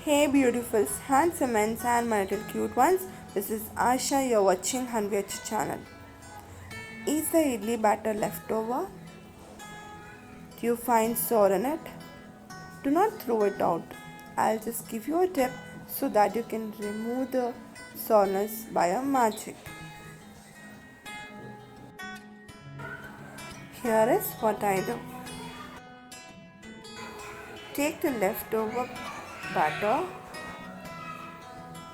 Hey beautifuls, handsome and my little cute ones. This is Asha. You're watching Hanvyach channel. Is the idli batter left over? Do you find sour in it? Do not throw it out. I'll just give you a tip so that you can remove the sourness by a magic. Here is what I do. Take the leftover batter.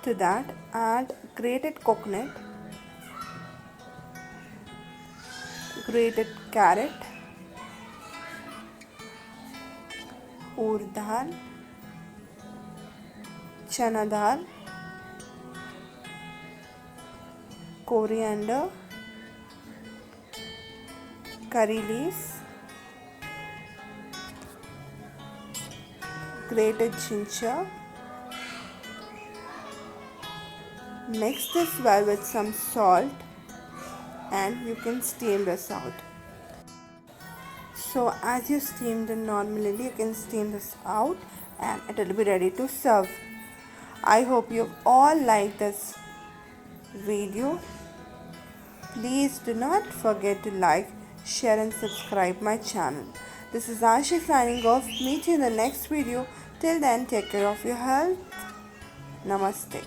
To that, add grated coconut, grated carrot, urd dal, chana dal, coriander, curry leaves, grated ginger. Mix this well with some salt and you can steam this out. So as you steam the normally, you can steam this out and it will be ready to serve. I hope you all like this video. Please do not forget to like, share and subscribe my channel. This is Asha signing off. Meet you in the next video. Till then, take care of your health. Namaste.